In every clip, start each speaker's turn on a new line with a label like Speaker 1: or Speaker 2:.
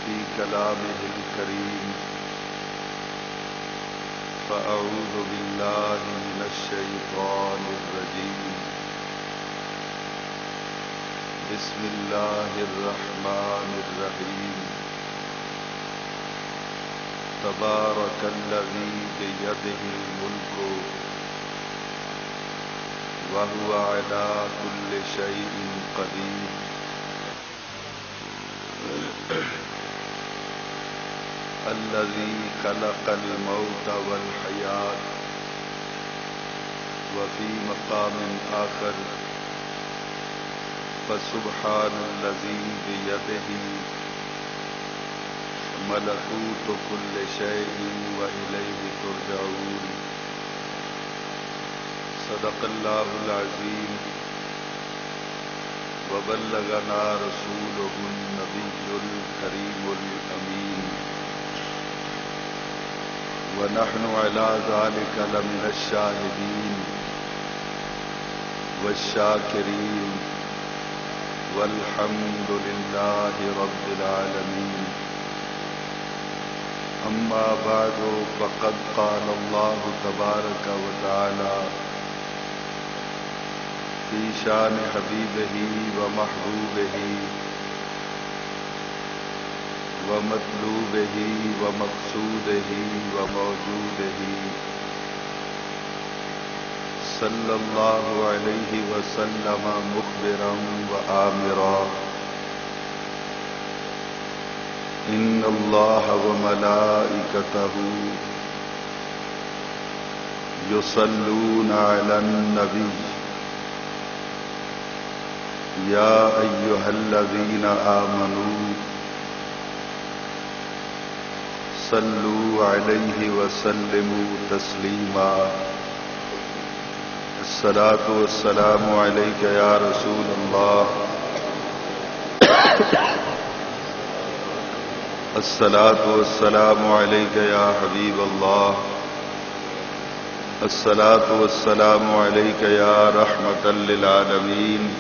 Speaker 1: في كلامه الكريم فأعوذ بالله من الشيطان الرجيم بسم الله الرحمن الرحيم تبارك الذي بيده الملك وهو على كل شيء قدير الذي خلق الموت والحياة وفي مقام آخر فسبحان الذي بيده ملكوت كل شيء وإليه ترجعون صدق الله العظيم وبلغنا رسوله النبي الكريم الأمين ونحن على ذلك لمن الشاهدين والشاكرين والحمد لله رب العالمين أما بعد فقد قال الله تبارك وتعالى في شان حبيبه ومحبوبه ومطلوبه ومقصوده وموجوده صلى الله عليه وسلم مخبرا وآمرا إن الله وملائكته يصلون على النبي يا أيها الذين آمنوا صلوا عليه وسلموا تسليما الصلاة والسلام عليك يا رسول الله الصلاة والسلام عليك يا حبيب الله الصلاة والسلام عليك يا رحمة للعالمين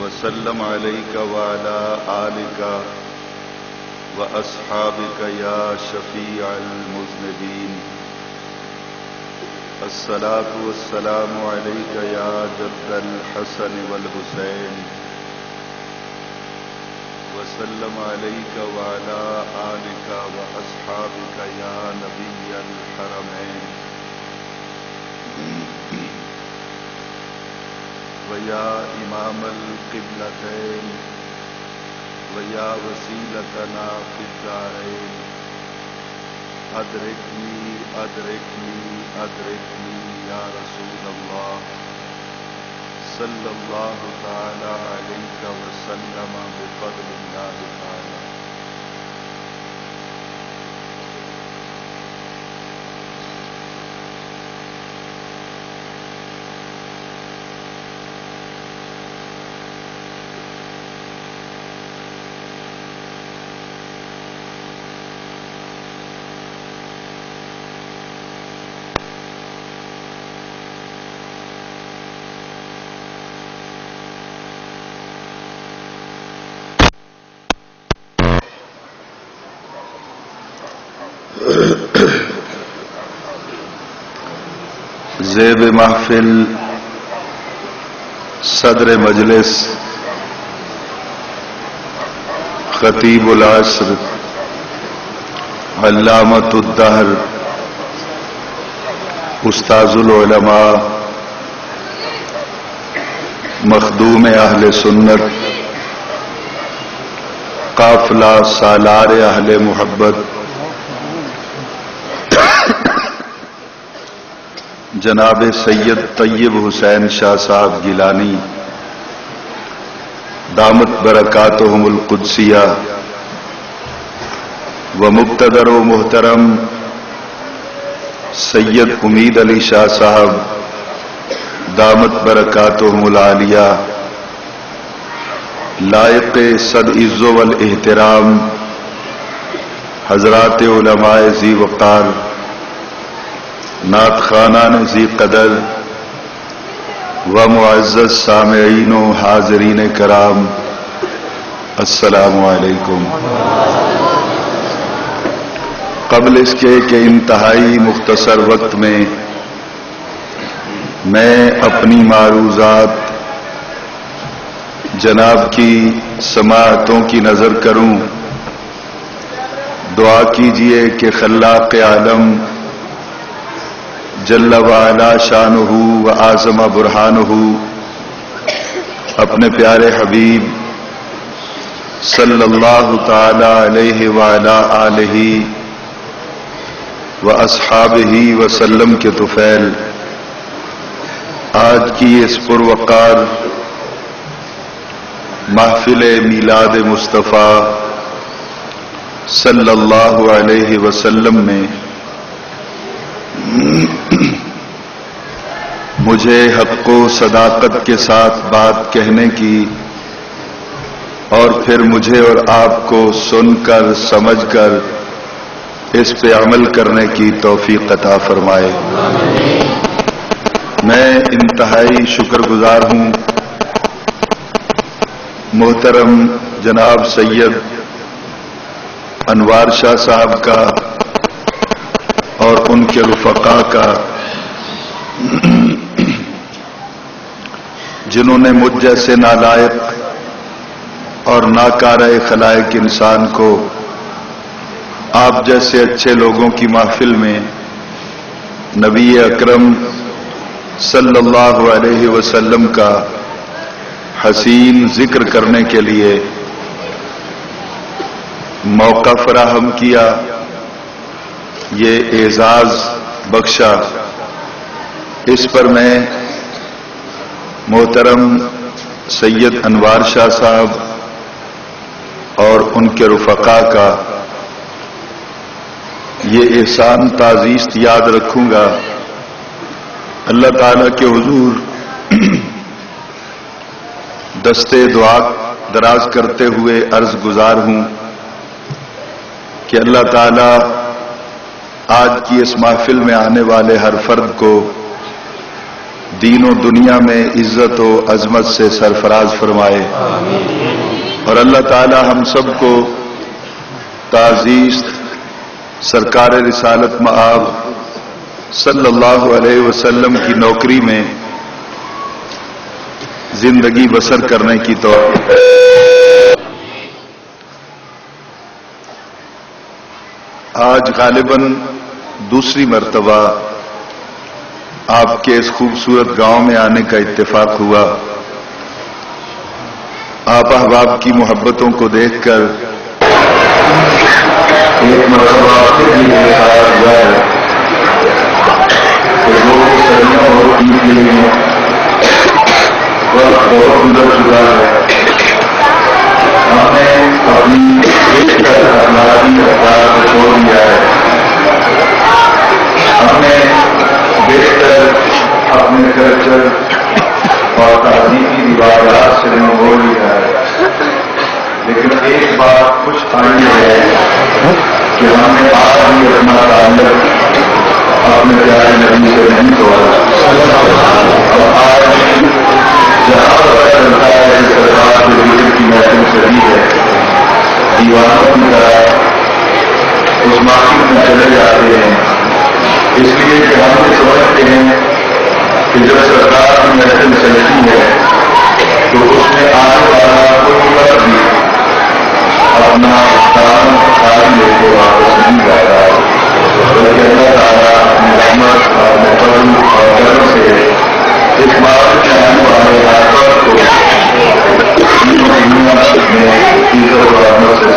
Speaker 1: وسلم عليك وعلى آلك وأصحابك يا شفيع المذنبين الصلاة والسلام عليك يا جد الحسن والحسين وسلم عليك وعلى آلك وأصحابك يا نبي الحرمين ويا إمام القبلتين ويا وسيلتنا في الدارين أدركني أدركني أدركني يا رسول الله صلى الله تعالى عليك وسلم بفضل الله تعالى زیب محفل صدر مجلس خطیب العصر علامۃ الدہر استاذ العلماء مخدوم اہل سنت قافلہ سالار اہل محبت جناب سید طیب حسین شاہ صاحب گیلانی دامت برکاتہم القدسیہ و مقتدر و محترم سید امید علی شاہ صاحب دامت برکاتہم العالیہ لائق صد عز والاحترام حضرات علماء ذی وقار نعت خوانان ذی قدر و معزز سامعین و حاضرین کرام السلام علیکم۔ قبل اس کے کہ انتہائی مختصر وقت میں اپنی معروضات جناب کی سماعتوں کی نظر کروں، دعا کیجئے کہ خلاق عالم جل وعلا شانہ و اعظم برہانہ اپنے پیارے حبیب صلی اللہ تعالی علیہ وعلا آلہ و اصحابہ وسلم کے طفیل آج کی اس پروقار محفل میلاد مصطفیٰ صلی اللہ علیہ وسلم میں مجھے حق و صداقت کے ساتھ بات کہنے کی اور پھر مجھے اور آپ کو سن کر سمجھ کر اس پہ عمل کرنے کی توفیق عطا فرمائے۔ میں انتہائی شکر گزار ہوں محترم جناب سید انوار شاہ صاحب کا اور ان کے رفقا کا، جنہوں نے مجھ جیسے نالائق اور ناکارہ خلائق انسان کو آپ جیسے اچھے لوگوں کی محفل میں نبی اکرم صلی اللہ علیہ وسلم کا حسین ذکر کرنے کے لیے موقع فراہم کیا، یہ اعزاز بخشا، اس پر میں محترم سید انوار شاہ صاحب اور ان کے رفقا کا یہ احسان تعزیز یاد رکھوں گا۔ اللہ تعالیٰ کے حضور دستے دعا دراز کرتے ہوئے عرض گزار ہوں کہ اللہ تعالیٰ آج کی اس محفل میں آنے والے ہر فرد کو دین و دنیا میں عزت و عظمت سے سرفراز فرمائے، اور اللہ تعالیٰ ہم سب کو تعزیز سرکار رسالت مآب صلی اللہ علیہ وسلم کی نوکری میں زندگی بسر کرنے کی توفیق۔ آج غالباً دوسری مرتبہ آپ کے اس خوبصورت گاؤں میں آنے کا اتفاق ہوا۔ آپ احباب کی محبتوں کو دیکھ کر ایک مرتبہ پھر بھی آیا ہوا ہے کہ لوگ صدیوں اور پیڑھی میں وقت بہت گزر چکا ہے، ہم نے اپنی اخلاقی رفتار کو چھوڑ دیا ہے، ہم نے بیشتر اپنے کلچر اور تہذیبی روایات سے موڑ لیا ہے، لیکن ایک بات خوش آئی ہے کہ ہم نے آج بھی اپنا تعلق اپنے پیارے نبی سے نہیں توڑا، اور آج جہاں پتہ چلتا ہے کہ سرکار کے ذکر کی محفل چلی ہے، دیوانوں کی طرح اس محفل میں چلے جاتے ہیں، اس لیے کہ ہم یہ سمجھتے ہیں کہ جب سرکار کی محفل چلتی ہے تو اس میں آنے والا کوئی فرد بھی اپنا کام خالی لے کے واپس نہیں جاتا ہے، بلکہ اللہ تعالیٰ اپنی رحمت اپنے فضل اور کرم سے اس بات میں آنے والے ہر فرد کو دنیا میں عزت و رحمت سے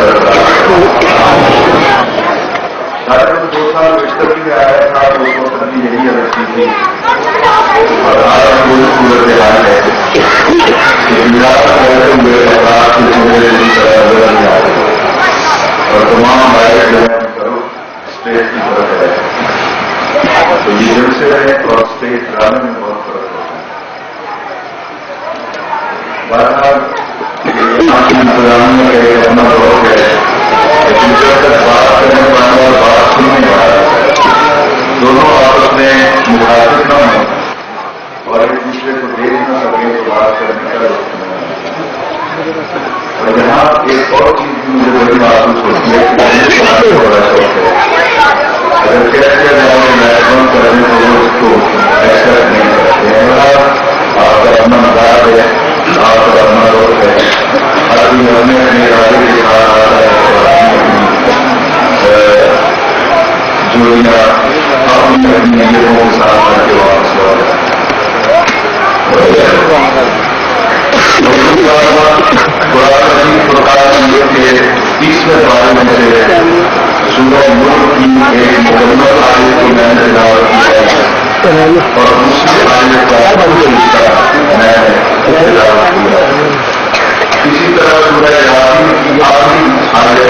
Speaker 1: جب 2 سال مشتری میں آیا تھا تو اس وقت بھی یہی عرض کی تھی، اور آج کوئی صورت حال ہے کہ گزارا کرتے ہوئے افراد کے چہرے کی طرح نظر نہیں آ رہے، اور تمام بائک جو ہے کرو اسٹیج کی طرف ہے، تو یہ جلسے ہے اور اسٹیج ڈرانے میں بہت فرق ہوتا ہے۔ بہرحال انتظامیہ کا ایک اپنا روک ہے، لیکن جب تک بات کرنے والا اور بات سننے والا دونوں آپس میں مخاطب نہ ہوں اور ایک دوسرے کو دیکھ نہ سکے تو بات کرنے کا اور یہاں ایک اور چیز بھی مجھے بڑی محسوس ہوتی ہے کہ بڑا شوق ہے. اگر کیسے محکمہ کرنے تو وہ اس کو ایکسپٹ نہیں کرتے ہیں. آپ کا اپنا مزاج ہے, آپ کا اپنا روک ہے, ہر کوئی اپنے اپنے ارادے کے ساتھ آتا ہے, جوڑیاں اپنی اپنی نیتوں کے ساتھ کر کے واپس لوٹا. کے 30ویں بارے میں سے سورہ ملک کی ایک مکمل آیت کو میں نے تلاوت کی ہے اور دوسری آیت کا میں نے تلاوت کیا. اسی طرح سورہ یاسین کی آخری آیت اس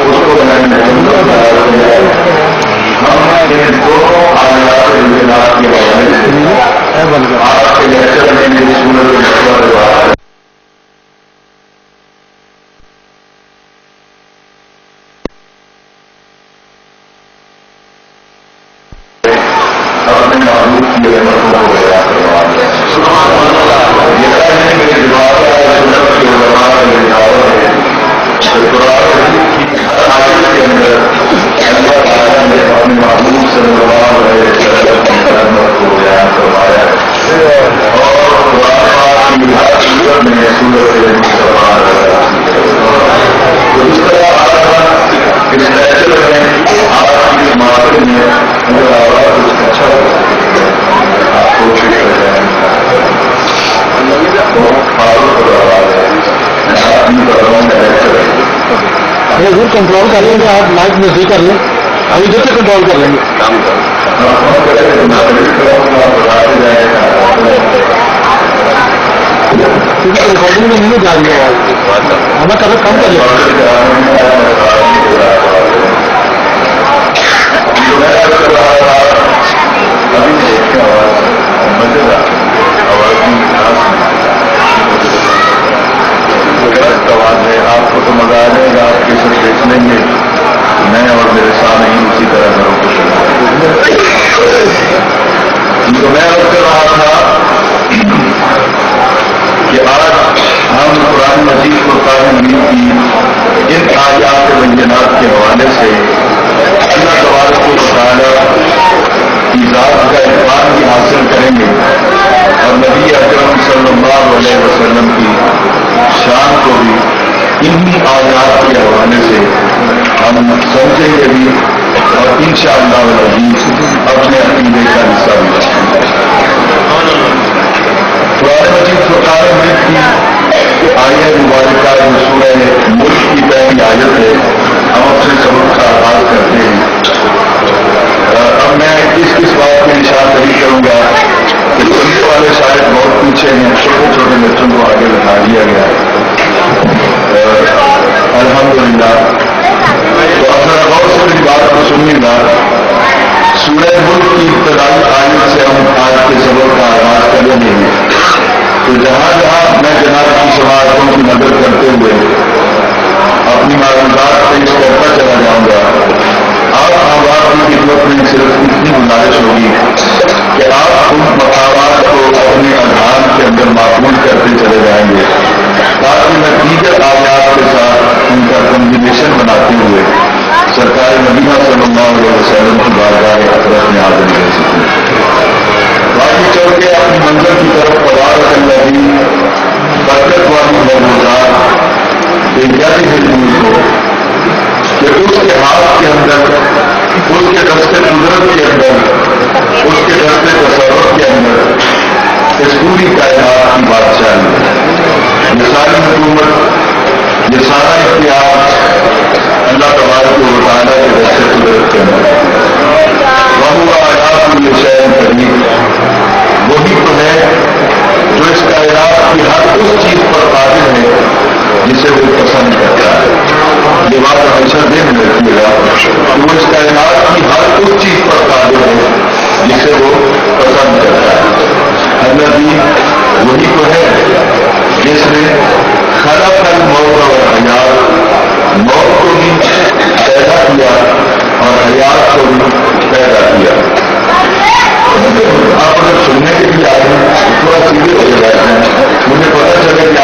Speaker 1: کو میں نے مکمل تلاوت کیا ہے. ہم ان دونوں آیات کے حوالے سے آپ کے لیکچر میں میری سورت کے مشورے بات اپنے معروف کی رحمتوں کو بیان کروا دیں. یہ کہنے میری دماغ ہے سنت کے علماء کا یہ دعوت ہے کہ قرآن کی ہر آیت کے اندر اللہ تعالیٰ نے اپنے معروف صلی اللہ علیہ وسلم کی رحمت کو بیان کروایا اور قرآن پاک کی ہر صورت میں سورت مصطفیٰ تو اس طرح آپ اس لیکچر میں آپ کی معاشرے میں اگر آواز کچھ اچھا ہو آپ کوشش کر رہے ہیں بہت فاروق پر آواز ہے. میں آپ کی کر رہا ہوں لیکچر ضرور کنٹرول کر لیں گے. آپ مائک میں سے کر لیں, ابھی ادھر سے کنٹرول کر لیں گے. کام ریکارڈنگ میں نہیں جا رہی ہے آواز, ہمیں کبھی کم کر لیں. آپ کو تو مزہ آ جائے گا, آپ کے ساتھ دیکھ لیں گے. میں اور میرے سامنے ہی اسی طرح گھروں کو تو میں عرض کر رہا تھا کہ آج ہم قرآن مجید کو قائم کی ان آیات بینات کے حوالے سے اللہ تبارک و تعالی کی ذات کا اعتبار بھی حاصل کریں گے اور نبی اکرم صلی اللہ علیہ وسلم کی شان کو بھی انہی آیات کے حوالے سے ہم سمجھیں گے بھی اور انشاءاللہ العزیز اپنے عقیدے کا حصہ بھی رکھیں گے. قرآن مجید فرقان حمید کی آیت مبارکہ جو سورہ ملک کی پہلی آیت ہے, ہم اپنے سبق کا آغاز کرتے ہیں. اب میں اس بات کی اشارہ نہیں کروں گا کہ سننے والے شاید بہت پیچھے ہیں, چھوٹے چھوٹے بچوں کو آگے بٹھا دیا گیا الحمدللہ. تو اپنا غور سے میری بات کو سنیے گا. سورہ ملک کی ابتدائی آیت سے ہم آج کے سبق کا آغاز کریں گے. تو جہاں جہاں میں جناب کی سماعتوں کی مدد کرتے ہوئے اپنی معلومات پیش کرتا چلا جاؤں گا, آپ آواز کی خدمت میں صرف اتنی گزارش ہوگی کہ آپ ان مقامات کو اپنے اذہان کے اندر معقول کرتے چلے جائیں گے تاکہ میں دیگر آیات کے ساتھ ان کا کمبینیشن بناتے ہوئے سرکار مدینہ صلی اللہ علیہ وسلم کی بارگاہ اقدس میں حاضر کر سکوں. باقی چل کے اپنی منزل کی طرف تبارک الذی برکت والی موضوعات بنیادی حکومت کو کہ اس کے ہاتھ کے اندر, اس کے دستے قدرت کے اندر, اس کے دستے تصور کے اندر اس پوری کائنات کی بادشاہی, یہ ساری حکومت, یہ سارا اختیار اللہ تبارک و تعالیٰ کے دستے قدرت کے اندر. وہ آیات یہ شہر قریب وہی تو ہے جو اس کائنات کی ہر اس چیز پر قادر ہے جسے وہ پسند کرتا ہے. یہ بات ہمیشہ ذہن میں رکھیے گا کہ وہ اس کائنات کی ہر اس چیز پر قادر ہے جسے وہ پسند کرتا ہے. اللہ بھی وہی تو ہے جس نے خلق الموت والحیات, موت کو بھی پیدا کیا اور حیات کو بھی پیدا کیا. آپ اگر سننے کے لیے آئے ہیں تھوڑا سیدھے ہو جائے ہیں, مجھے پتا چلے کہ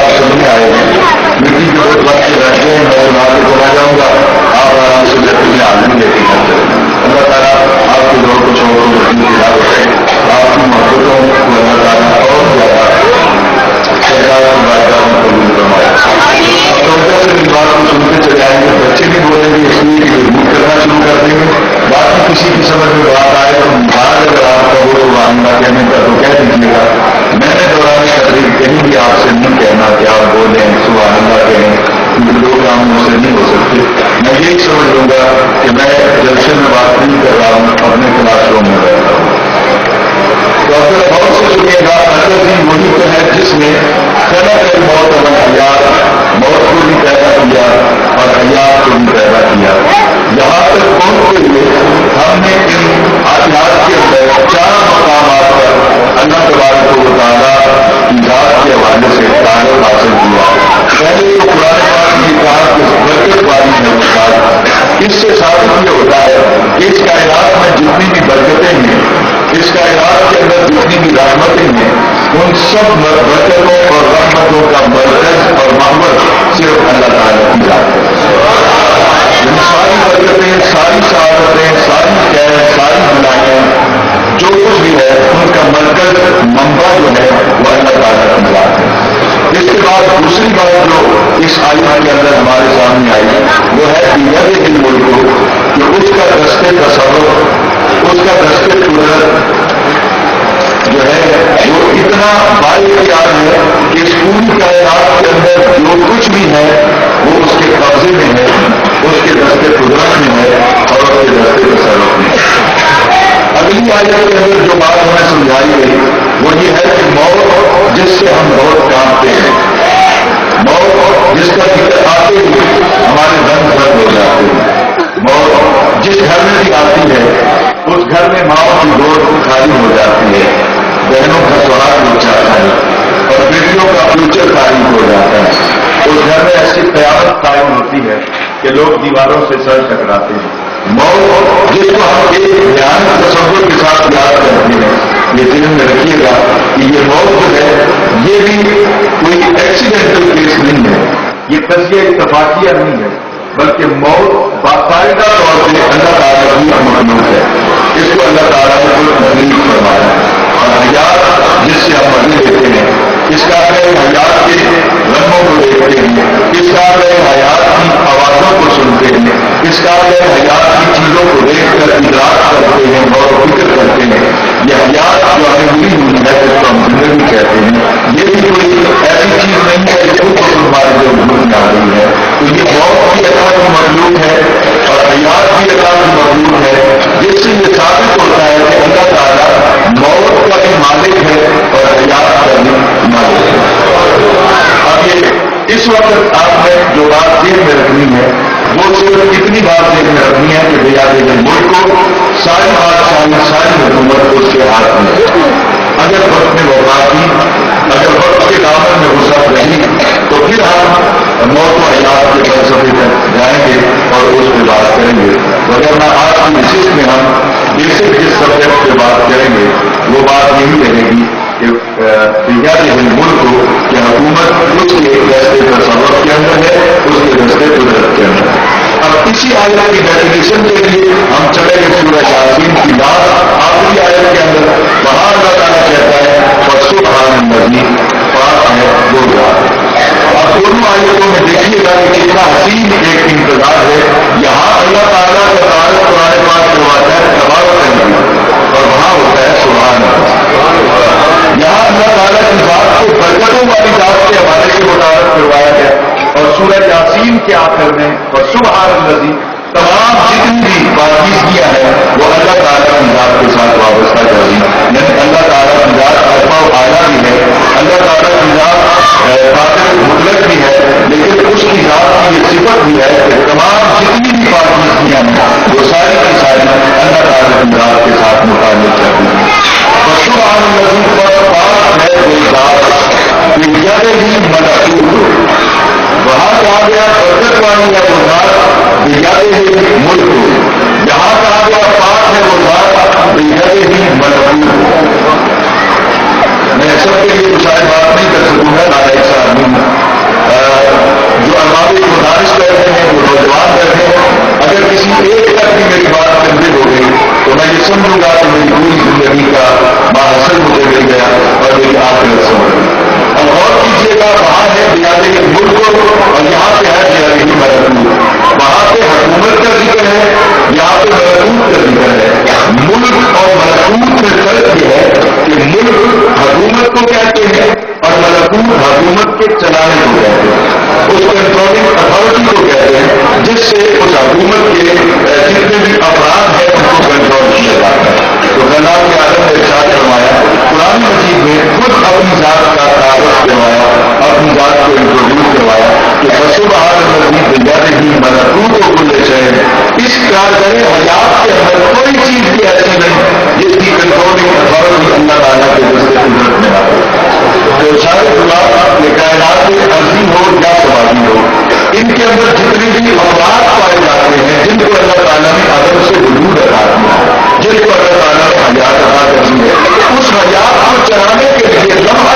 Speaker 1: سب برکتوں اور رحمتوں کا مرکز اور محور صرف اللہ تعالیٰ کی ذات ہے۔ ساری برکتیں، ساری سعادتیں، ساری خیر، ساری بلائیں، جو کچھ بھی ہے ان کا مرکز منبع جو ہے وہ اللہ تعالیٰ کی ذات ہے۔ اس کے بعد دوسری بات جو اس آیت کے اندر ہمارے سامنے آئی وہ ہے بیت الملک، کہ اس کا دست تصور، اس کا دست قدرت جو ہے وہ اتنا بااختیار ہے کہ اس پوری کائنات کے اندر جو کچھ بھی ہے وہ اس کے قبضے میں ہے، اس کے دست قدرت میں ہے اور اس کے دست تصرف میں ہے۔ اگلی آیت کے اندر جو بات ہمیں سمجھائی گئی وہ یہ ہے کہ موت جس سے ہم بہت کانپتے ہیں، موت جس کا ذکر آتے ہی ہمارے دم درد ہو جاتے ہیں، موت جس گھر میں بھی آتی ہے اس گھر میں ماں کی گود خالی ہو جاتی ہے، بہنوں کا سہاگ اٹھ جاتا ہے اور بیٹیوں کا فیوچر خالی ہو جاتا ہے۔ اس گھر میں ایسی قیامت قائم ہوتی ہے کہ لوگ دیواروں سے سر ٹکراتے ہیں۔ موت جس کو ہم ایک بیان تصور کے ساتھ یاد کرتے ہیں، یہ ذہن میں رکھیے گا کہ یہ موت جو ہے یہ بھی کوئی ایکسیڈنٹل کیس نہیں ہے، یہ تجزیہ اتفاقیہ نہیں ہے، بلکہ موت باقاعدہ طور پہ اللہ تعالیٰ کی مخلوق ہے۔ اس کو اللہ تعالیٰ نے کوئی تکلیف فرمایا ہے۔ اور حیات جس سے ہم مزے لیتے ہیں، اس کا حیات کے رنگوں کو دیکھتے ہیں، اس کا حیات کی آوازوں کو سنتے ہیں، اس کا حیات کی چیزوں کو دیکھ کر ادراک کرتے ہیں، غور و فکر کرتے ہیں۔ یہ حیات جو ہمیں ملی ہوئی ہے جس کو ہم زندگی کہتے ہیں، یہ بھی کوئی ایسی چیز نہیں ہے جو خود کو ہمارے جو وجود میں آ رہی ہے۔ تو یہ موت کی اللہ کی مخلوق ہے اور حیات کی اللہ کی مخلوق ہے، جس سے یہ ثابت ہوتا ہے کہ اللہ تعالیٰ موت کا بھی مالک ہے اور حیات کا بھی مالک ہے۔ اب یہ اس وقت آپ نے جو بات ذہن میں رکھنی ہے وہ صرف اتنی بات ذہن میں رکھنی ہے کہ بیاد ملک کو ساری بادشاہی، ساری حکومت اس کے ہاتھ میں ہے۔ اگر وقت میں وفات کی، اگر وقت کے دامن میں وسعت رہی تو پھر ہم موت و حیات کے فلسفے تک جائیں گے اور اس پہ بات کریں گے، وغیرہ آج کی نشست میں ہم بیسک جس سبجیکٹ پہ بات کریں گے وہ بات یہی رہے گی کہ بیاد ملک کو کہ حکومت اس کے دستے تصور کے اندر ہے، اس کے دستے قدرت کے اندر ہے۔ اب اسی آیت کی ڈیفینیشن کے لیے ہم چلے گئے سورہ یاسین کی بات آخری آیت کے اندر، وہاں اللہ تعالیٰ کہتا ہے فسبحان الذی، پاک ہے وہ ذات۔ اب دونوں آیتوں میں دیکھیے گا کہ کتنا حسین ایک انتظار ہے۔ یہاں اللہ تعالیٰ کا تعارف قرآن پاک کرواتا ہے تبارک الذی، اور وہاں ہوتا ہے سبحان اللہ۔ یہاں اللہ تعالیٰ کی ذات کو برکتوں والی ذات کے حوالے سے متعارف کروایا گیا، اور سورہ یاسین کے آخر میں سبحان الذی تمام جتنی بھی پاکیزگیاں ہیں وہ اللہ تعالیٰ کی ذات کے ساتھ وابستہ کر دی، یعنی اللہ تعالیٰ کی ذات ارفع و اعلیٰ بھی ہے، اللہ تعالیٰ کی ذات قادر مطلق بھی ہے، لیکن اس کی ذات کی یہ صفت بھی ہے کہ تمام جتنی بھی پاکیزگیاں ہیں وہ ساری کی ساری اللہ تعالیٰ کی ذات کے ساتھ متعلق کرتی ہیں۔ سبحان الذی پر پاک ہے وہ ذات ہی ملکوت، وہاں کہا گیا برکت والی ہے وہ ذات بیاد ہی ملک، یہاں کہا گیا پاک ہے وہ ذات بیاد ہی ملکوت۔ میں سب کے لیے کچھ بات نہیں کر سکوں گا، نائب صاحب جو ارباب گزارش کر رہے ہیں، جو نوجوان رہتے ہیں، اگر کسی ایک تک بھی میری بات کنوے ہو گئی تو میں یہ سمجھوں گا کہ میری پوری زندگی کا ماحصل مجھے مل گیا اور میری آخرت سمجھ گئی۔ اب غور کیجیے گا، وہاں ہے بیاد ملک اور یہاں پہ ہے بیاد ملکوت۔ وہاں پہ حکومت کا ذکر ہے، یہاں پہ ملکوت کا ذکر ہے۔ ملک اور ملکوت میں فرق یہ ہے کہ ملک حکومت کو کہتے ہیں اور ملکوت حکومت کے چلانے کو کہتے ہیں، اس کنٹرولنگ اتھارٹی کو کہتے ہیں، جس سے اس حکومت کے جتنے بھی افراد ہیں ان کو کنٹرول کیا جاتا ہے۔ تو جناب کے عالم نے ارشاد فرمایا، قرآن مجید میں خود اپنی ذات کا تعارف کروایا، اپنی ذات کو انٹروڈیوس کروایا کہ فسبحان الذی بیدہ ملکوت کل شیء، اس کارگر حیات کے اندر کوئی چیز بھی ایسی نہیں جس کی کنٹرولنگ اتھارٹی اللہ تعالیٰ کے دست قدرت میں آ تو سارے خلاف یہ کائنات عرضی ہو یا سماجی ہو، ان کے اندر جتنے بھی افراد پائے جاتے ہیں جن کو اللہ تعالیٰ نے عدم سے وجود عطا کیا، جن کو اللہ تعالیٰ نے حیات عطا کر دی ہے، اس حیات کو چلانے کے لیے لمحہ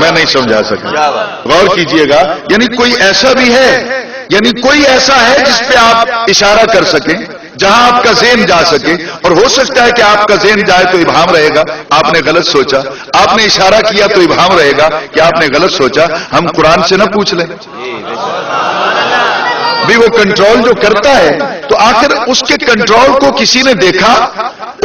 Speaker 2: میں نہیں سمجھا سکا، غور کیجئے گا، یعنی کوئی ایسا بھی ہے، یعنی کوئی ایسا ہے جس پہ آپ اشارہ کر سکیں، جہاں آپ کا ذہن جا سکے، اور ہو سکتا ہے کہ آپ کا ذہن جائے تو ابہام رہے گا، آپ نے غلط سوچا، آپ نے اشارہ کیا تو ابہام رہے گا کہ آپ نے غلط سوچا، ہم قرآن سے نہ پوچھ لیں بھی وہ کنٹرول جو کرتا ہے، تو آخر اس کے کنٹرول کو کسی نے دیکھا،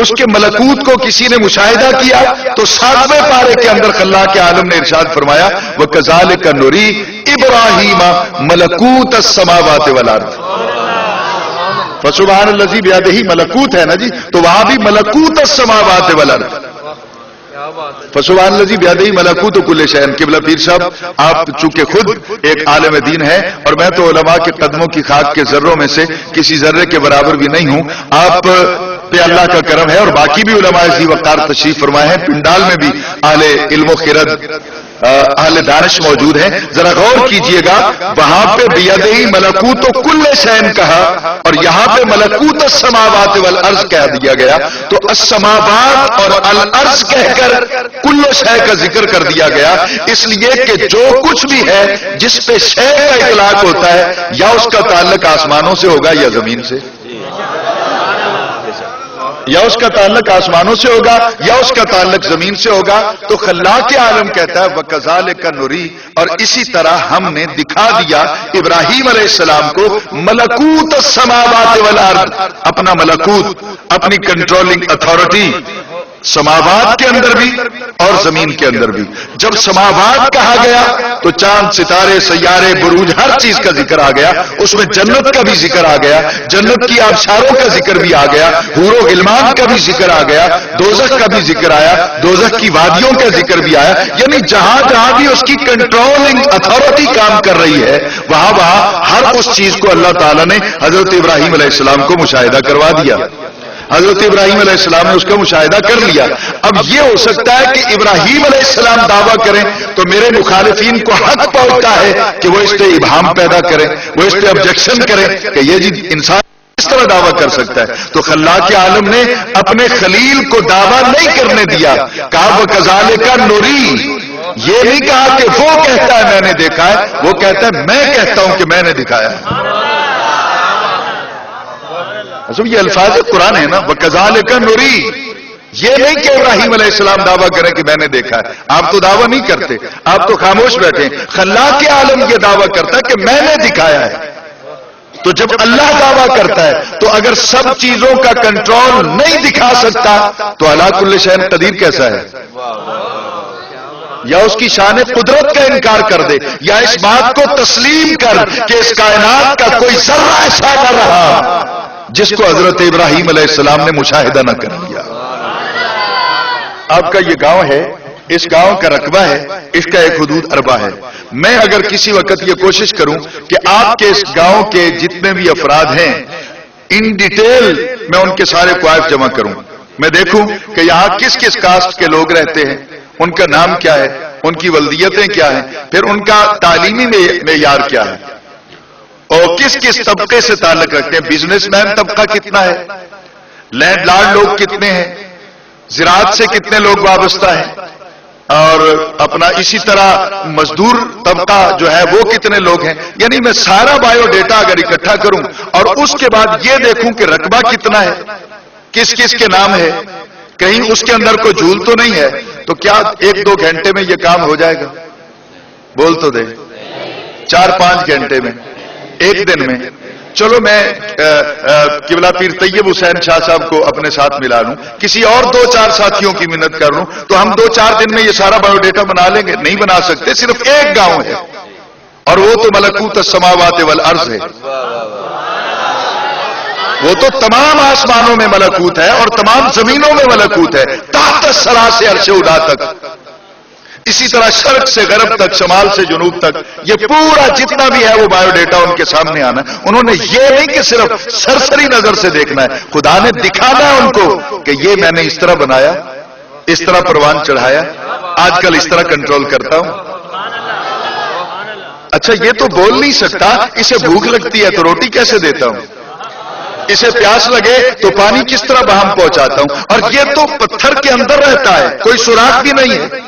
Speaker 2: اس کے ملکوت کو کسی نے مشاہدہ کیا، تو 7ویں پارے کے اندر خلاق عالم نے ارشاد فرمایا وَكَذَلِكَ نُرِي إِبْرَاهِيمَ مَلَكُوتَ السَّمَاوَاتِ وَالْأَرْضِ، فَسُبْحَانَ الَّذِي بِيَدِهِ ملکوت ہے نا جی، تو وہاں بھی ملکوت السماوات والارض، فسبحان الذی بیدہ ملکوت کل شیء۔ قبلہ پیر صاحب آپ چونکہ خود ایک عالم دین ہے، اور میں تو علماء کے قدموں کی خاک کے ذروں میں سے کسی ذرے کے برابر بھی نہیں ہوں، آپ پہ اللہ کا کرم ہے، اور باقی بھی علماء ذی وقار تشریف فرمائے ہیں، پنڈال میں بھی اہل علم و خرد، اہل دانش موجود ہیں، ذرا غور کیجئے گا، وہاں پہ بیدہ ملکوت کل شیء کہا، اور یہاں پہ ملکوت السماوات والارض کہہ دیا گیا، تو السماوات اور الارض کہہ کر کل شے کا ذکر کر دیا گیا، اس لیے کہ جو کچھ بھی ہے جس پہ شے کا اطلاق ہوتا ہے، یا اس کا تعلق آسمانوں سے ہوگا یا زمین سے، یا اس کا تعلق آسمانوں سے ہوگا یا اس کا تعلق زمین سے ہوگا، تو خلاق عالم کہتا ہے وَكَذَلِكَ نُرِي، اور اسی طرح ہم نے دکھا دیا ابراہیم علیہ السلام کو ملکوت السماوات والارض، اپنا ملکوت، اپنی کنٹرولنگ اتھارٹی، سماوات کے اندر بھی اور زمین کے اندر بھی۔ جب سماوات کہا گیا تو چاند، ستارے، سیارے، بروج، ہر چیز کا ذکر آ گیا، اس میں جنت کا بھی ذکر آ گیا، جنت کی آبشاروں کا ذکر بھی آ گیا، حور و غلمان کا بھی ذکر آ گیا، دوزخ کا بھی ذکر آیا، دوزخ کی وادیوں کا ذکر بھی آیا، یعنی جہاں جہاں بھی اس کی کنٹرولنگ اتھارٹی کام کر رہی ہے، وہاں وہاں ہر اس چیز کو اللہ تعالیٰ نے حضرت ابراہیم علیہ السلام کو مشاہدہ کروا دیا۔ حضرت ابراہیم علیہ السلام نے اس کا مشاہدہ کر لیا۔ اب یہ ہو سکتا ہے کہ ابراہیم علیہ السلام دعویٰ کریں تو میرے مخالفین کو حق پہنچتا ہے کہ وہ اس پہ ابہام پیدا کریں، وہ اس پہ آبجیکشن کریں کہ یہ جی انسان اس طرح دعویٰ کر سکتا ہے، تو خلاق عالم نے اپنے خلیل کو دعویٰ نہیں کرنے دیا، کہا وَكَذَلِكَ نُرِي، یہ نہیں کہا کہ وہ کہتا ہے میں نے دیکھا ہے، وہ کہتا ہے میں کہتا ہوں کہ میں نے دکھایا ہے۔ یہ الفاظ قرآن ہے نا، وَكَذَلِكَ نُرِي، یہ نہیں کہ ابراہیم علیہ السلام دعویٰ کریں کہ میں نے دیکھا ہے، آپ تو دعویٰ نہیں کرتے، آپ تو خاموش بیٹھے ہیں، خلاق عالم یہ دعویٰ کرتا ہے کہ میں نے دکھایا ہے۔ تو جب اللہ دعویٰ کرتا ہے تو اگر سب چیزوں کا کنٹرول نہیں دکھا سکتا تو علی کل شیء قدیر کیسا ہے؟ یا اس کی شان قدرت کا انکار کر دے، یا اس بات کو تسلیم کر کہ اس کائنات کا کوئی ذرہ ایسا نہ رہا جس کو حضرت ابراہیم علیہ السلام نے مشاہدہ نہ کر لیا۔ آپ کا یہ گاؤں ہے، اس گاؤں کا رقبہ ہے، اس کا ایک حدود اربہ ہے۔ میں اگر کسی وقت یہ کوشش کروں کہ آپ کے اس گاؤں کے جتنے بھی افراد ہیں ان ڈیٹیل میں ان کے سارے کوائف جمع کروں، میں دیکھوں کہ یہاں کس کس کاسٹ کے لوگ رہتے ہیں، ان کا نام کیا ہے، ان کی ولدیتیں کیا ہیں، پھر ان کا تعلیمی معیار کیا ہے، اور کس کس طبقے سے تعلق رکھتے ہیں، بزنس مین طبقہ کتنا ہے، لینڈ لارڈ لوگ کتنے ہیں، زراعت سے کتنے لوگ وابستہ ہیں، اور اپنا اسی طرح مزدور طبقہ جو ہے وہ کتنے لوگ ہیں۔ یعنی میں سارا بایو ڈیٹا اگر اکٹھا کروں اور اس کے بعد یہ دیکھوں کہ رقبہ کتنا ہے، کس کس کے نام ہے، کہیں اس کے اندر کوئی جھول تو نہیں ہے، تو کیا 1-2 گھنٹے میں یہ کام ہو جائے گا؟ بول تو دے، 4-5 گھنٹے میں، ایک دن میں۔ چلو میں قبلہ پیر طیب حسین شاہ صاحب کو اپنے ساتھ ملا لوں، کسی اور 2-4 ساتھیوں کی منت کر لوں، تو ہم 2-4 دن میں یہ سارا بایو ڈیٹا بنا لیں گے؟ نہیں بنا سکتے، صرف ایک گاؤں ہے اور وہ تو ملکوت السماوات والارض ہے، وہ تو تمام آسمانوں میں ملکوت ہے اور تمام زمینوں میں ملکوت ہے، تحت الثری سے عرش اولی تک، اسی طرح شرق سے غرب تک، شمال سے جنوب تک، یہ پورا جتنا بھی ہے وہ بایو ڈیٹا ان کے سامنے آنا ہے۔ انہوں نے یہ نہیں کہ صرف سرسری نظر سے دیکھنا ہے، خدا نے دکھانا ہے ان کو کہ یہ میں نے اس طرح بنایا، اس طرح پروان چڑھایا، آج کل اس طرح کنٹرول کرتا ہوں۔ اچھا یہ تو بول نہیں سکتا، اسے بھوک لگتی ہے تو روٹی کیسے دیتا ہوں، اسے پیاس لگے تو پانی کس طرح بہم پہنچاتا ہوں، اور یہ تو پتھر کے اندر رہتا ہے، کوئی سوراخ بھی نہیں ہے،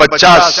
Speaker 2: 50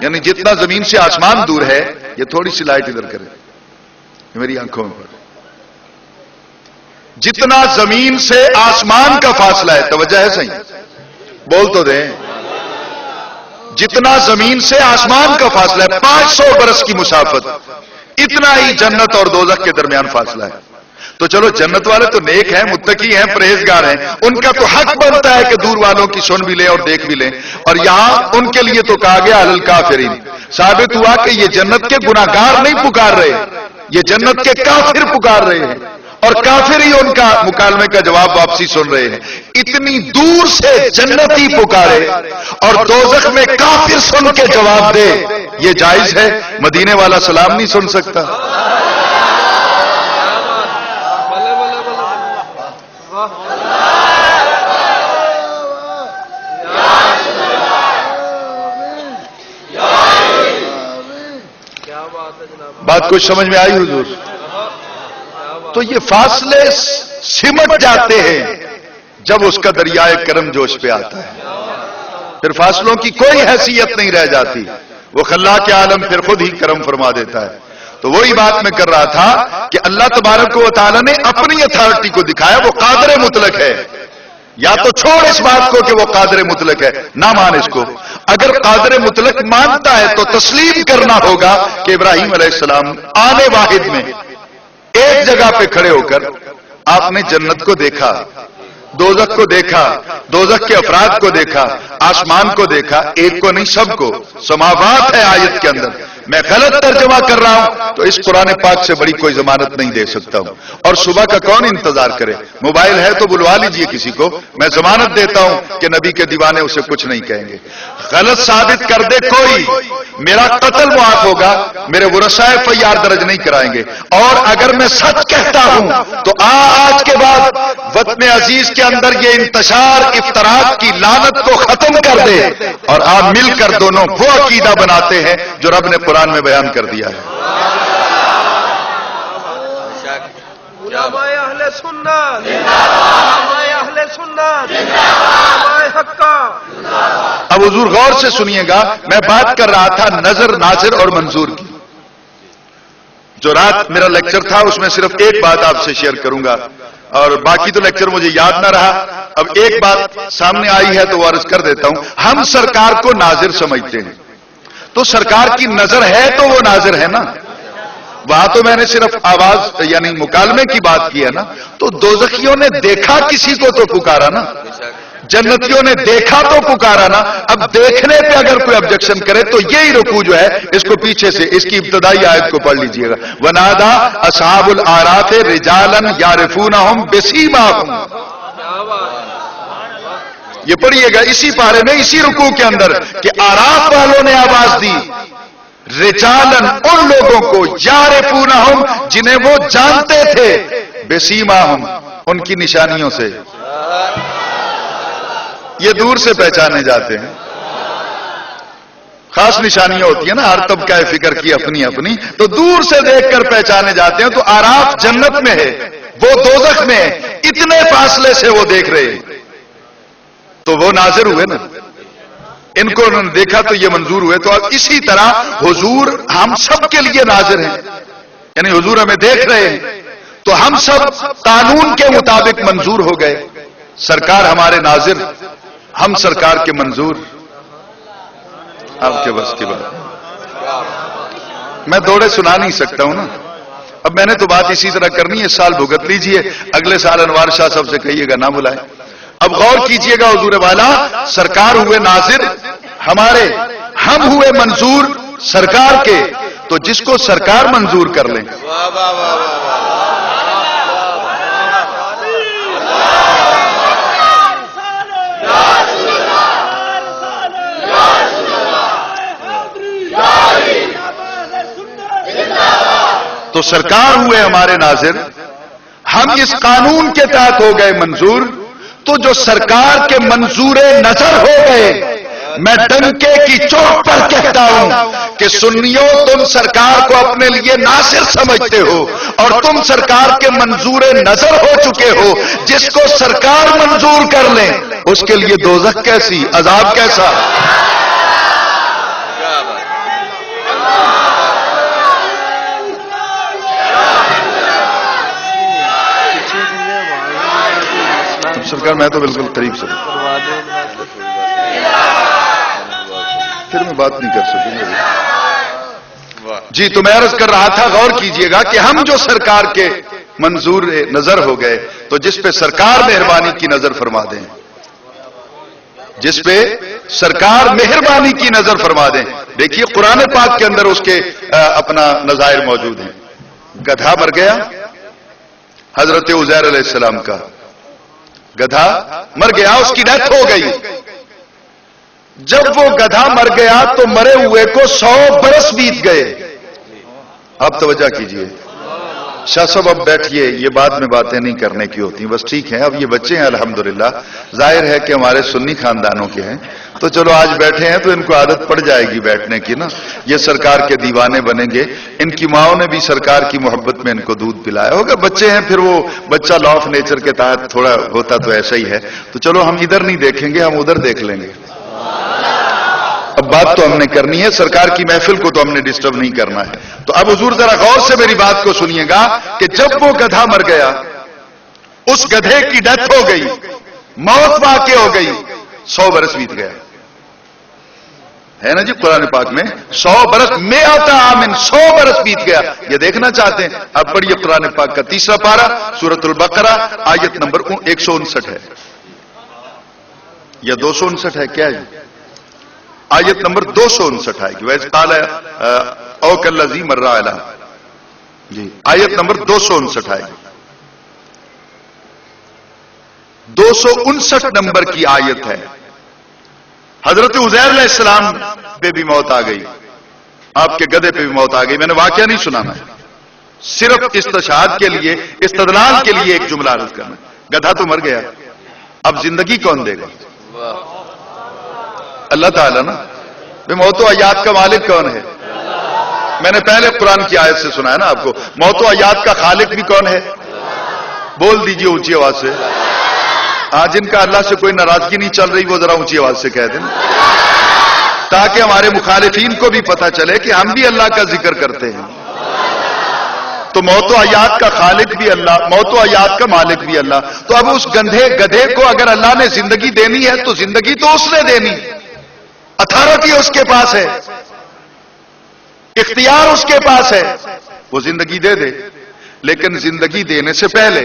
Speaker 2: یعنی جتنا زمین سے آسمان دور ہے، یہ تھوڑی سی لائٹ ادھر کرے، یہ میری آنکھوں میں پڑے، جتنا زمین سے آسمان کا فاصلہ ہے، توجہ ہے صحیح؟ بول تو دیں، جتنا زمین سے آسمان کا فاصلہ ہے 500 برس کی مسافت، اتنا ہی جنت اور دوزخ کے درمیان فاصلہ ہے۔ تو چلو جنت والے تو نیک ہیں، متقی ہیں، پرہیزگار ہیں، ان کا تو حق بنتا ہے کہ دور والوں کی سن بھی لیں اور دیکھ بھی لیں، اور یہاں ان کے لیے تو کہا گیا علی الکافرین۔ ثابت ہوا کہ یہ جنت کے گناہگار نہیں پکار رہے، یہ جنت کے کافر پکار رہے ہیں، اور کافر ہی ان کا مکالمے کا جواب واپسی سن رہے ہیں۔ اتنی دور سے جنتی پکارے اور دوزخ میں کافر سن کے جواب دے، یہ جائز ہے؟ مدینے والا سلام نہیں سن سکتا؟ بات کچھ سمجھ میں آئی حضور؟ تو یہ فاصلے سمٹ جاتے ہیں جب اس کا دریائے کرم جوش پہ آتا ہے، پھر فاصلوں کی کوئی حیثیت نہیں رہ جاتی، وہ خلاق عالم پھر خود ہی کرم فرما دیتا ہے۔ تو وہی بات میں کر رہا تھا کہ اللہ تبارک و تعالی نے اپنی اتھارٹی کو دکھایا، وہ قادر مطلق ہے۔ یا تو چھوڑ اس بات کو کہ وہ قادر مطلق ہے، نہ مان اس کو۔ اگر قادر مطلق مانتا ہے تو تسلیم کرنا ہوگا کہ ابراہیم علیہ السلام آنے واحد میں ایک جگہ پہ کھڑے ہو کر آپ نے جنت کو دیکھا، دوزخ کو دیکھا، دوزخ کے افراد کو دیکھا، آسمان کو دیکھا، ایک کو نہیں سب کو۔ سماوات ہے آیت کے اندر، میں غلط ترجمہ کر رہا ہوں تو اس قرآن پاک سے بڑی کوئی ضمانت نہیں دے سکتا ہوں۔ اور صبح کا کون انتظار کرے؟ موبائل ہے تو بلوا لیجئے کسی کو، میں ضمانت دیتا ہوں کہ نبی کے دیوانے اسے کچھ نہیں کہیں گے۔ غلط ثابت کر دے کوئی، میرا قتل معاف ہوگا، میرے ورثاء FIR درج نہیں کرائیں گے۔ اور اگر میں سچ کہتا ہوں تو آج کے بعد وطن عزیز کے اندر یہ انتشار افطراک کی لعنت کو ختم کر دے، اور آپ مل کر دونوں وہ عقیدہ بناتے ہیں جو رب نے قرآن میں بیان کر دیا ہے۔
Speaker 3: علماء اہل سنت، علماء اہل سنت، علماء حقہ۔
Speaker 2: اب حضور غور سے سنیے گا، میں بات کر رہا تھا نظر، ناظر اور منظور کی۔ جو رات میرا لیکچر تھا اس میں صرف ایک بات آپ سے شیئر کروں گا، اور باقی تو لیکچر مجھے یاد نہ رہا۔ اب ایک بات سامنے آئی ہے تو عرض کر دیتا ہوں۔ ہم سرکار کو ناظر سمجھتے ہیں، تو سرکار کی نظر ہے تو وہ ناظر ہے نا۔ وہاں تو میں نے صرف آواز یعنی مکالمے کی بات کی ہے نا۔ تو دوزخیوں نے دیکھا کسی کو تو پکارا نا، جنتیوں نے دیکھا تو پکارا نا۔ اب دیکھنے پہ اگر کوئی آبجیکشن کرے تو یہی رکوع جو ہے اس کو پیچھے سے اس کی ابتدائی آیت کو پڑھ لیجئے گا۔ وَنَادَا أَصْحَابُ الْأَعْرَافِ رِجَالًا يَعْرِفُونَهُمْ بِسِيمَاهُمْ۔ یہ پڑھیے گا اسی پارے میں، اسی رکوع کے اندر کہ آراف والوں نے آواز دی رجالن، ان لوگوں کو، یعرفونہم، جنہیں وہ جانتے تھے، بسیماہم، ان کی نشانیوں سے۔ یہ دور سے پہچانے جاتے ہیں، خاص نشانیاں ہوتی ہیں نا، ہر طبقہ فکر کی اپنی اپنی، تو دور سے دیکھ کر پہچانے جاتے ہیں۔ تو آراف جنت میں ہے، وہ دوزخ میں ہے، اتنے فاصلے سے وہ دیکھ رہے ہیں، تو وہ ناظر ہوئے نا۔ ان کو انہوں نے دیکھا تو یہ منظور ہوئے۔ تو اب اسی طرح حضور ہم سب کے لیے ناظر ہیں، یعنی حضور ہمیں دیکھ رہے ہیں تو ہم سب قانون کے مطابق منظور ہو گئے۔ سرکار ہمارے ناظر، ہم سرکار کے منظور۔ آپ کے بس کی بات میں دوڑے سنا نہیں سکتا ہوں نا۔ اب میں نے تو بات اسی طرح کرنی ہے، اس سال بھگت لیجئے، اگلے سال انوار شاہ صاحب سے کہیے گا نہ بلائیں۔ اب غور کیجئے گا حضور والا، سرکار ہوئے ناظر ہمارے، ہم ہوئے منظور سرکار کے۔ تو جس کو سرکار منظور کر لیں، تو سرکار ہوئے ہمارے ناظر، ہم اس قانون کے تحت ہو گئے منظور۔ تو جو سرکار کے منظور نظر ہو گئے، میں ڈنکے کی چوٹ پر کہتا ہوں کہ سنیوں، تم سرکار کو اپنے لیے ناصر سمجھتے ہو اور تم سرکار کے منظور نظر ہو چکے ہو۔ جس کو سرکار منظور کر لیں اس کے لیے دوزخ کیسی، عذاب کیسا۔ مگر میں تو بالکل قریب سے پھر میں بات نہیں کر سکوں گا. جی تو میں عرض کر رہا تھا غور کیجئے گا کہ ہم جو سرکار کے منظور نظر ہو گئے تو جس پہ سرکار مہربانی کی نظر فرما دیں, جس پہ سرکار مہربانی کی نظر فرما دیں. دیکھیے قرآن پاک کے اندر اس کے اپنا نظائر موجود ہیں. گدھا مر گیا حضرت عزیر علیہ السلام کا, گدھا مر گیا, اس کی ڈیتھ ہو گئی. جب وہ گدھا مر گیا تو مرے ہوئے کو 100 برس بیت گئے. اب توجہ کیجئے شاہ صاحب, اب بیٹھیے, یہ بعد میں باتیں نہیں کرنے کی ہوتی, بس ٹھیک ہے. اب یہ بچے ہیں الحمدللہ, ظاہر ہے کہ ہمارے سنی خاندانوں کے ہیں, تو چلو آج بیٹھے ہیں تو ان کو عادت پڑ جائے گی بیٹھنے کی نا. یہ سرکار کے دیوانے بنیں گے. ان کی ماؤں نے بھی سرکار کی محبت میں ان کو دودھ پلایا ہوگا. بچے ہیں, پھر وہ بچہ لا آف نیچر کے تحت تھوڑا ہوتا تو ایسا ہی ہے. تو چلو ہم ادھر نہیں دیکھیں گے, ہم ادھر دیکھ لیں گے. اب بات تو ہم نے کرنی ہے, سرکار کی محفل کو تو ہم نے ڈسٹرب نہیں کرنا ہے. تو اب حضور ذرا غور سے میری بات کو سنیے گا کہ جب وہ گدھا مر گیا, اس گدھے کی ڈیتھ ہو گئی, موت واقع ہو گئی, 100 برس بیت گیا ہے نا جی. قرآن پاک میں 100 برس میں آتا آمن, 100 برس بیت گیا. یہ دیکھنا چاہتے ہیں اب پڑھیے قرآن پاک کا 3 پارہ سورۃ البقرہ آیت نمبر 159 ہے یا 259 ہے, کیا ہے آیت نمبر 259 آئے گی. ویسے قال او کالذی مر علی, جی آیت نمبر 259 آئے گی. 259 نمبر کی آیت ہے. حضرت عزیر علیہ السلام پہ بھی موت آ گئی, آپ کے گدھے پہ بھی موت آ گئی. میں نے واقعہ نہیں سنانا, صرف استشہاد کے لیے, استدلال کے لیے ایک جملہ عرض کرنا. گدھا تو مر گیا, اب زندگی کون دے گا؟ اللہ تعالیٰ نا. موت و حیات کا مالک کون ہے؟ میں نے پہلے قرآن کی آیت سے سنا ہے نا آپ کو. موت و حیات کا خالق بھی کون ہے؟ بول دیجئے اونچی آواز سے. جن کا اللہ سے کوئی ناراضگی نہیں چل رہی وہ ذرا اونچی آواز سے کہہ دیں, تاکہ ہمارے مخالفین کو بھی پتہ چلے کہ ہم بھی اللہ کا ذکر کرتے ہیں. تو موت و حیات کا خالق بھی اللہ, موت و حیات کا مالک بھی اللہ. تو اب اس گدھے کو اگر اللہ نے زندگی دینی ہے تو زندگی تو اس نے دینی, اتھارٹی اس کے پاس ہے, اختیار اس کے پاس ہے, وہ زندگی دے دے. لیکن زندگی دینے سے پہلے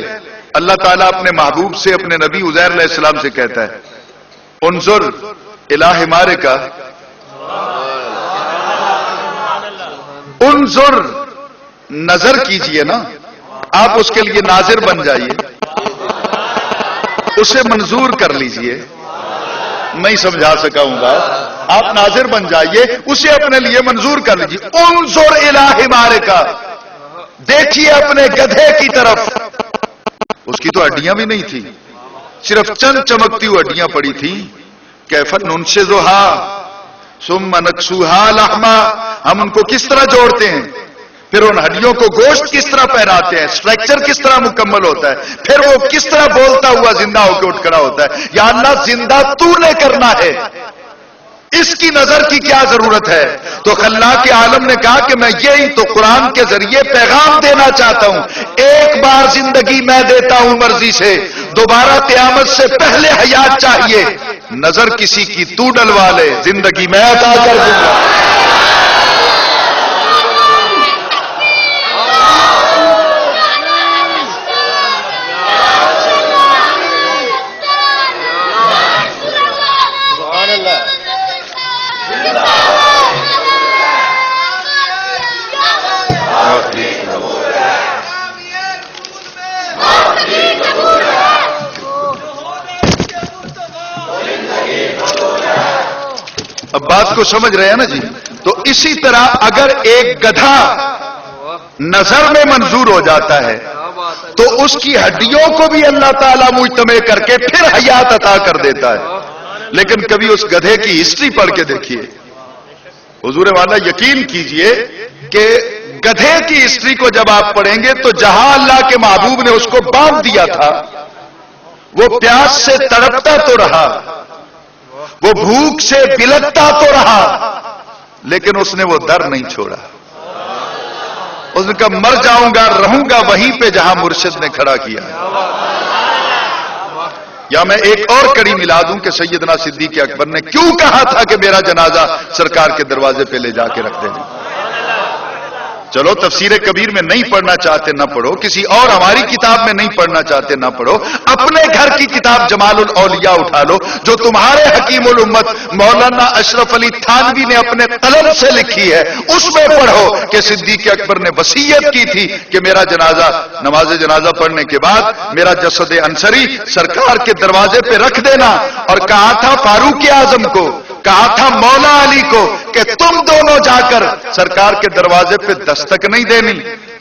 Speaker 2: اللہ تعالیٰ اپنے محبوب سے, اپنے نبی عزیر علیہ السلام سے کہتا ہے انظر الی حمارک, انظر نظر کیجئے نا, آپ اس کے لیے ناظر بن جائیے, اسے منظور کر لیجئے. نہیں سمجھا سکا ہوں گا, آپ ناظر بن جائیے, اسے اپنے لیے منظور کر لیجئے. انظر الی حمارک, دیکھیے اپنے گدھے کی طرف. اس کی تو ہڈیاں بھی نہیں تھی, صرف چند چمکتی ہوئی ہڈیاں پڑی تھی. کیف ننشزھا ثم نکسوھا لحما, ہم ان کو کس طرح جوڑتے ہیں, پھر ان ہڈیوں کو گوشت کس طرح پہناتے ہیں, اسٹرکچر کس طرح مکمل ہوتا ہے, پھر وہ کس طرح بولتا ہوا زندہ ہو کے اٹھ کھڑا ہوتا ہے. یا اللہ زندہ تو نے کرنا ہے, اس کی نظر کی کیا ضرورت ہے؟ تو خلاق عالم نے کہا کہ میں یہی تو قرآن کے ذریعے پیغام دینا چاہتا ہوں. ایک بار زندگی میں دیتا ہوں مرضی سے, دوبارہ قیامت سے پہلے حیات چاہیے. نظر کسی کی تو ڈلوا لے, زندگی میں عطا کر دوں گا. اب بات کو سمجھ رہے ہیں نا جی. تو اسی طرح اگر ایک گدھا نظر میں منظور ہو جاتا ہے تو اس کی ہڈیوں کو بھی اللہ تعالیٰ مجتمع کر کے پھر حیات عطا کر دیتا ہے. لیکن کبھی اس گدھے کی ہسٹری پڑھ کے دیکھیے حضور والا, یقین کیجئے کہ گدھے کی ہسٹری کو جب آپ پڑھیں گے تو جہاں اللہ کے محبوب نے اس کو باندھ دیا تھا, وہ پیاس سے تڑپتا تو رہا, وہ بھوک سے بلکتا تو رہا, لیکن اس نے وہ در نہیں چھوڑا. اس نے کہا مر جاؤں گا, رہوں گا وہیں پہ جہاں مرشد نے کھڑا کیا. یا میں ایک اور کڑی ملا دوں کہ سیدنا صدیق اکبر نے کیوں کہا تھا کہ میرا جنازہ سرکار کے دروازے پہ لے جا کے رکھ دینا. چلو تفسیر کبیر میں نہیں پڑھنا چاہتے نہ پڑھو, کسی اور ہماری کتاب میں نہیں پڑھنا چاہتے نہ پڑھو, اپنے گھر کی کتاب جمال الاولیاء اٹھا لو جو تمہارے حکیم الامت مولانا اشرف علی تھانوی نے اپنے قلم سے لکھی ہے, اس میں پڑھو کہ صدیق اکبر نے وصیت کی تھی کہ میرا جنازہ, نماز جنازہ پڑھنے کے بعد میرا جسد انصری سرکار کے دروازے پہ رکھ دینا, اور کہا تھا فاروق اعظم کو, کہا تھا مولا علی کو کہ تم دونوں جا کر سرکار کے دروازے پہ دستک نہیں دینی,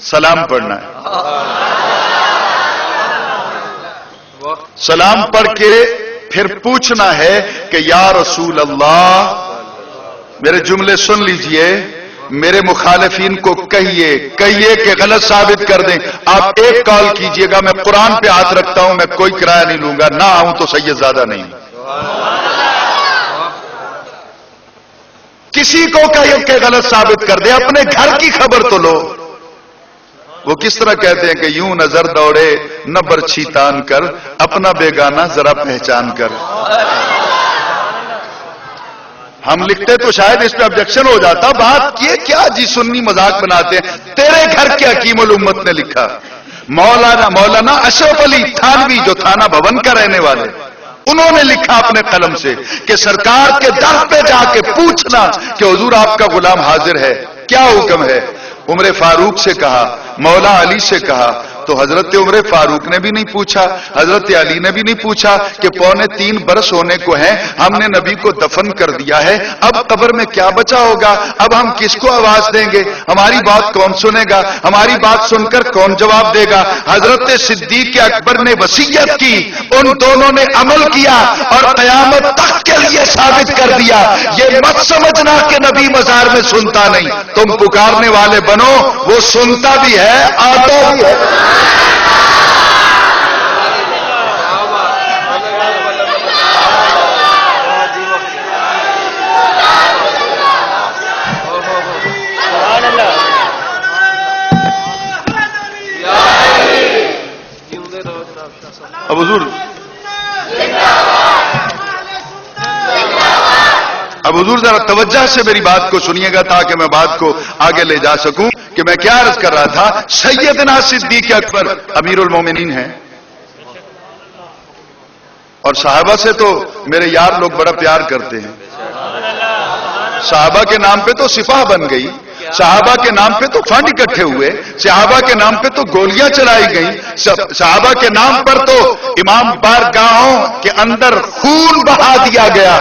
Speaker 2: سلام پڑھنا ہے. سلام پڑھ کے پھر پوچھنا ہے کہ یا رسول اللہ, میرے جملے سن لیجئے, میرے مخالفین کو کہیے کہ غلط ثابت کر دیں. آپ ایک کال کیجئے گا, میں قرآن پہ ہاتھ رکھتا ہوں, میں کوئی کرایہ نہیں لوں گا, نہ آؤں تو سید زیادہ نہیں. کسی کو کہیے کہ غلط ثابت کر دے, اپنے گھر کی خبر تو لو. وہ کس طرح کہتے ہیں کہ یوں نظر دوڑے نہ برچھی تان کر, اپنا بیگانہ ذرا پہچان کر. ہم لکھتے تو شاید اس پہ آبجیکشن ہو جاتا, بات یہ کیا جی سنی مذاق بناتے ہیں. تیرے گھر کے حکیم الامت نے لکھا, مولانا اشرف علی تھانوی جو تھانہ بھون کا رہنے والے, انہوں نے لکھا اپنے قلم سے کہ سرکار کے در پہ جا کے پوچھنا کہ حضور آپ کا غلام حاضر ہے, کیا حکم ہے. عمر فاروق سے کہا, مولا علی سے کہا, تو حضرت عمر فاروق نے بھی نہیں پوچھا, حضرت علی نے بھی نہیں پوچھا کہ 3.25 برس ہونے کو ہیں, ہم نے نبی کو دفن کر دیا ہے, اب قبر میں کیا بچا ہوگا, اب ہم کس کو آواز دیں گے, ہماری بات کون سنے گا, ہماری بات سن کر کون جواب دے گا. حضرت صدیق اکبر نے وصیت کی, ان دونوں نے عمل کیا اور قیامت تک کے لیے ثابت کر دیا. یہ مت سمجھنا کہ نبی مزار میں سنتا نہیں, تم پکارنے والے بنو, وہ سنتا بھی ہے, آتا بھی ہے. اب حضور ذرا توجہ سے میری بات کو سنیے گا تاکہ میں بات کو آگے لے جا سکوں کہ میں کیا عرض کر رہا تھا. سیدنا صدیق اکبر امیر المومنین ہیں, اور صحابہ سے تو میرے یار لوگ بڑا پیار کرتے ہیں. صحابہ کے نام پہ تو سپاہ بن گئی, صحابہ کے نام پہ تو فنڈ اکٹھے ہوئے, صحابہ کے نام پہ تو گولیاں چلائی گئیں, صحابہ کے نام پر تو امام بارگاہوں کے اندر خون بہا دیا گیا,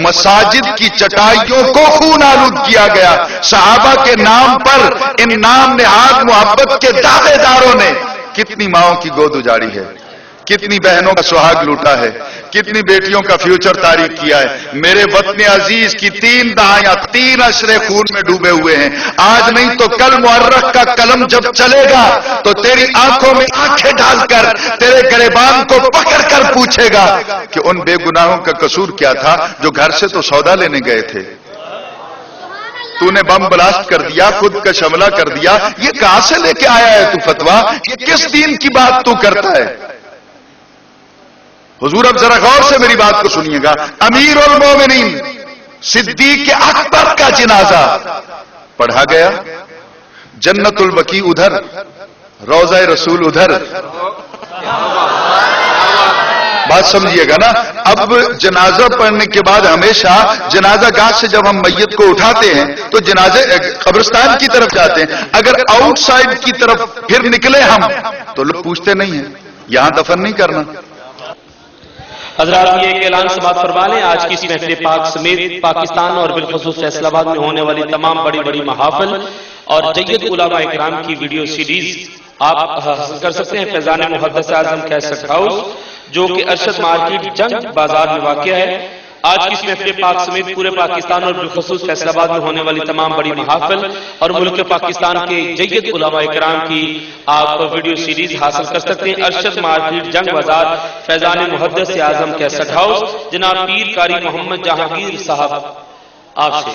Speaker 2: مساجد کی چٹائیوں کو خون آلود کیا گیا. صحابہ کے نام پر ان نام نہاد محبت کے دعوے داروں نے کتنی ماؤں کی گود اجاڑی ہے, کتنی بہنوں کا سہاگ لوٹا ہے, کتنی بیٹیوں کا فیوچر تاریخ کیا ہے. میرے وطن عزیز کی 3 دہائیاں 3 عشرے خون میں ڈوبے ہوئے ہیں. آج نہیں تو کل مورخ کا قلم جب چلے گا تو تیری آنکھوں میں آنکھیں ڈال کر تیرے گریبان کو پکڑ کر پوچھے گا کہ ان بے گناہوں کا قصور کیا تھا جو گھر سے تو سودا لینے گئے تھے, تو نے بم بلاسٹ کر دیا, خود کا حملہ کر دیا, یہ کہاں سے لے کے آیا ہے تو فتوا, یہ کس دین کی بات تو کرتا ہے. حضور اب ذرا غور سے میری بات کو سنیے گا. امیر المومنین صدیق اکبر کا جنازہ پڑھا گیا, جنت البقیع ادھر, روضہ رسول ادھر. بات سمجھیے گا نا. اب جنازہ پڑھنے کے بعد ہمیشہ جنازہ گاہ سے جب ہم میت کو اٹھاتے ہیں تو جنازے قبرستان کی طرف جاتے ہیں. اگر آؤٹ سائڈ کی طرف پھر نکلے ہم تو لوگ پوچھتے نہیں ہیں یہاں دفن نہیں کرنا.
Speaker 4: حضرات یہ ایک اعلان سماعت فرما لیں, آج کی اس محفل پاک سمیت پاکستان اور بالخصوص فیصل آباد میں ہونے والی تمام بڑی بڑی محافل اور جید علماء اکرام کی ویڈیو سیریز آپ حاصل کر سکتے ہیں فیضان محدث اعظم کیسٹ ہاؤس, جو کہ ارشد مارکیٹ جنگ بازار میں واقع ہے. آج کی اس محفل پاک سمیت پورے پاکستان اور بالخصوص فیصل آباد میں ہونے والی تمام بڑی محافل اور ملک پاکستان کے جید علماء اکرام کی آپ ویڈیو سیریز حاصل کر سکتے ہیں ارشد مارکیٹ جنگ بازار فیضان محدث اعظم کیسٹ ہاؤس. جناب پیر قاری محمد جہانگیر صاحب آپ سے